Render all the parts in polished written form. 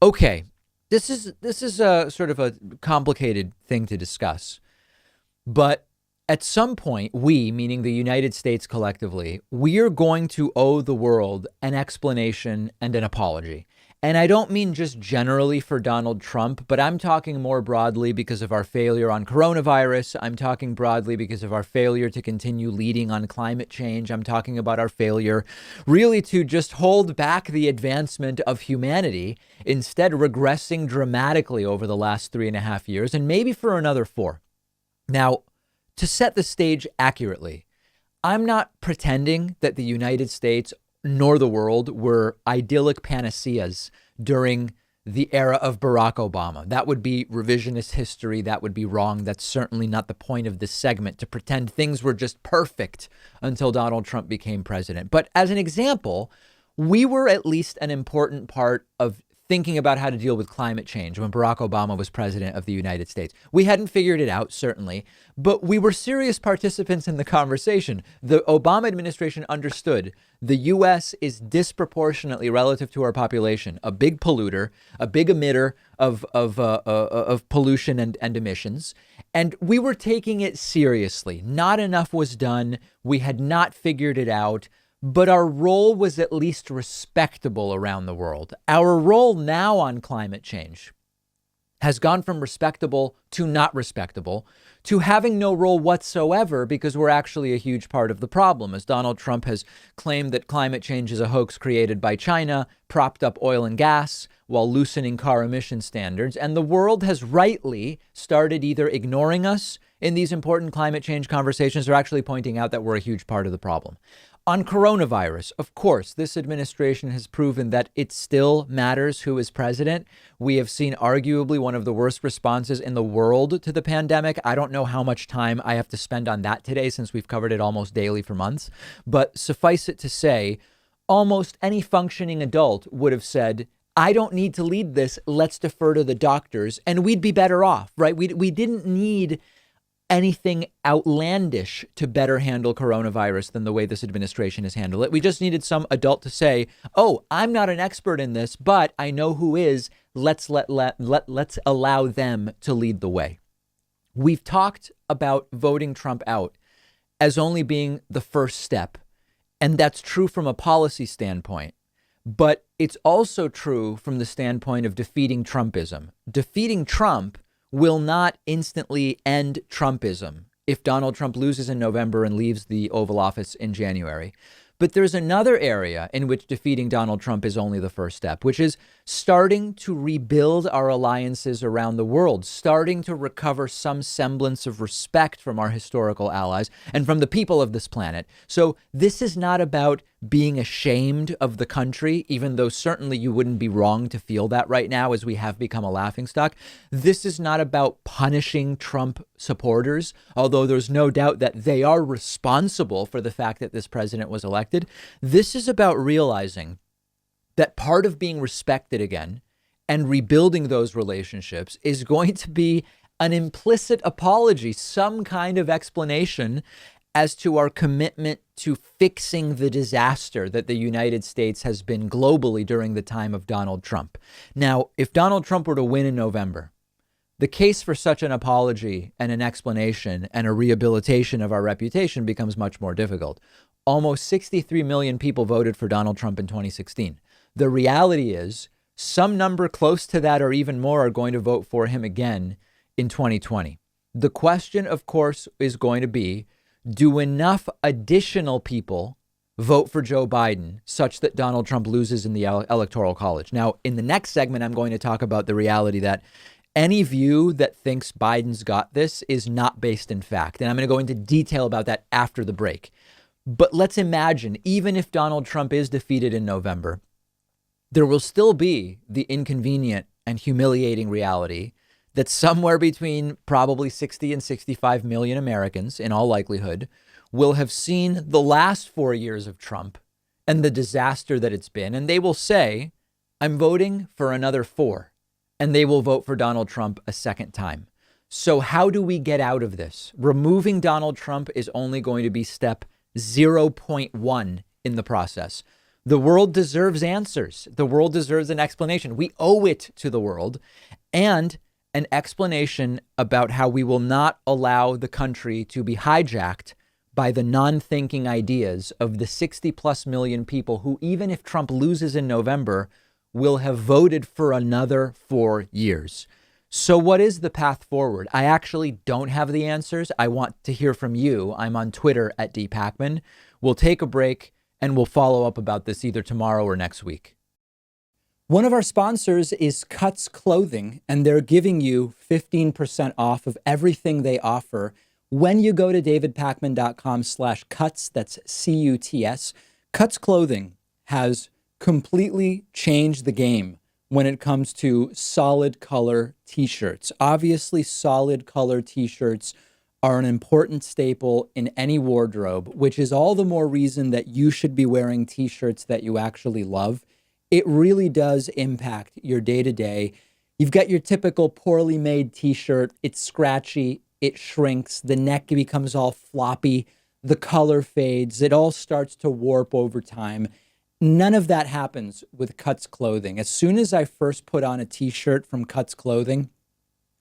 Okay, this is a sort of a complicated thing to discuss, but at some point, we, meaning the United States collectively, we are going to owe the world an explanation and an apology. And I don't mean just generally for Donald Trump, but I'm talking more broadly because of our failure on coronavirus. I'm talking broadly because of our failure to continue leading on climate change. I'm talking about our failure really to just hold back the advancement of humanity, instead regressing dramatically over the last 3.5 years and maybe for another four. Now, to set the stage accurately, I'm not pretending that the United States nor the world were idyllic panaceas during the era of Barack Obama. That would be revisionist history. That would be wrong. That's certainly not the point of this segment, to pretend things were just perfect until Donald Trump became president. But as an example, we were at least an important part of thinking about how to deal with climate change when Barack Obama was president of the United States. We hadn't figured it out, certainly, but we were serious participants in the conversation. The Obama administration understood the U.S. is disproportionately, relative to our population, a big polluter, a big emitter of pollution and emissions. And we were taking it seriously. Not enough was done. We had not figured it out, but our role was at least respectable around the world. Our role now on climate change has gone from respectable to not respectable to having no role whatsoever, because we're actually a huge part of the problem. As Donald Trump has claimed that climate change is a hoax created by China, propped up oil and gas while loosening car emission standards. And the world has rightly started either ignoring us in these important climate change conversations or actually pointing out that we're a huge part of the problem. On coronavirus, of course, this administration has proven that it still matters who is president. We have seen arguably one of the worst responses in the world to the pandemic. I don't know how much time I have to spend on that today, since we've covered it almost daily for months. But suffice it to say, almost any functioning adult would have said, I don't need to lead this. Let's defer to the doctors, and we'd be better off, right? We didn't need anything outlandish to better handle coronavirus than the way this administration has handled it. We just needed some adult to say, oh, I'm not an expert in this, but I know who is. Let's allow them to lead the way. We've talked about voting Trump out as only being the first step. And that's true from a policy standpoint. But it's also true from the standpoint of defeating Trumpism. Defeating Trump will not instantly end Trumpism if Donald Trump loses in November and leaves the Oval Office in January. But there's another area in which defeating Donald Trump is only the first step, which is starting to rebuild our alliances around the world, starting to recover some semblance of respect from our historical allies and from the people of this planet. So this is not about being ashamed of the country, even though certainly you wouldn't be wrong to feel that right now, as we have become a laughingstock. This is not about punishing Trump supporters, although there's no doubt that they are responsible for the fact that this president was elected. This is about realizing that part of being respected again and rebuilding those relationships is going to be an implicit apology, some kind of explanation as to our commitment to fixing the disaster that the United States has been globally during the time of Donald Trump. Now, if Donald Trump were to win in November, the case for such an apology and an explanation and a rehabilitation of our reputation becomes much more difficult. Almost 63 million people voted for Donald Trump in 2016. The reality is some number close to that or even more are going to vote for him again in 2020. The question, of course, is going to be, do enough additional people vote for Joe Biden such that Donald Trump loses in the Electoral College? Now, in the next segment, I'm going to talk about the reality that any view that thinks Biden's got this is not based in fact. And I'm going to go into detail about that after the break. But let's imagine, even if Donald Trump is defeated in November, there will still be the inconvenient and humiliating reality that somewhere between probably 60 and 65 million Americans, in all likelihood, will have seen the last 4 years of Trump and the disaster that it's been. And they will say, I'm voting for another 4. And they will vote for Donald Trump a second time. So how do we get out of this? Removing Donald Trump is only going to be step 0.1 in the process. The world deserves answers. The world deserves an explanation. We owe it to the world, and an explanation about how we will not allow the country to be hijacked by the non-thinking ideas of the 60 plus million people who, even if Trump loses in November, will have voted for another 4 years. So what is the path forward? I actually don't have the answers. I want to hear from you. I'm on Twitter at @dpakman. We'll take a break and we'll follow up about this either tomorrow or next week. One of our sponsors is Cuts Clothing, and they're giving you 15% off of everything they offer when you go to davidpakman.com/cuts. That's CUTS. Cuts Clothing has completely changed the game when it comes to solid color t-shirts. Obviously, solid color t-shirts are an important staple in any wardrobe, which is all the more reason that you should be wearing t-shirts that you actually love. It really does impact your day-to-day. You've got your typical poorly made t-shirt. It's scratchy, it shrinks, the neck becomes all floppy, the color fades, it all starts to warp over time. None of that happens with Cuts Clothing. As soon as I first put on a t-shirt from Cuts Clothing,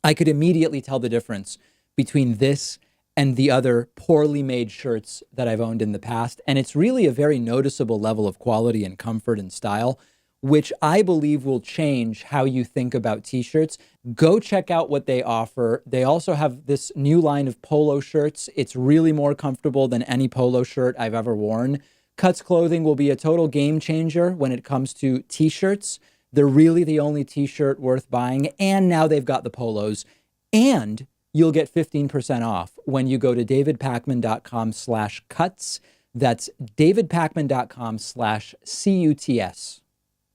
I could immediately tell the difference between this and the other poorly made shirts that I've owned in the past. And it's really a very noticeable level of quality and comfort and style, which I believe will change how you think about t-shirts. Go check out what they offer. They also have this new line of polo shirts. It's really more comfortable than any polo shirt I've ever worn. Cuts Clothing will be a total game changer when it comes to t-shirts. They're really the only t-shirt worth buying. And now they've got the polos. And you'll get 15% off when you go to davidpakman.com/cuts. That's davidpakman.com/CUTS.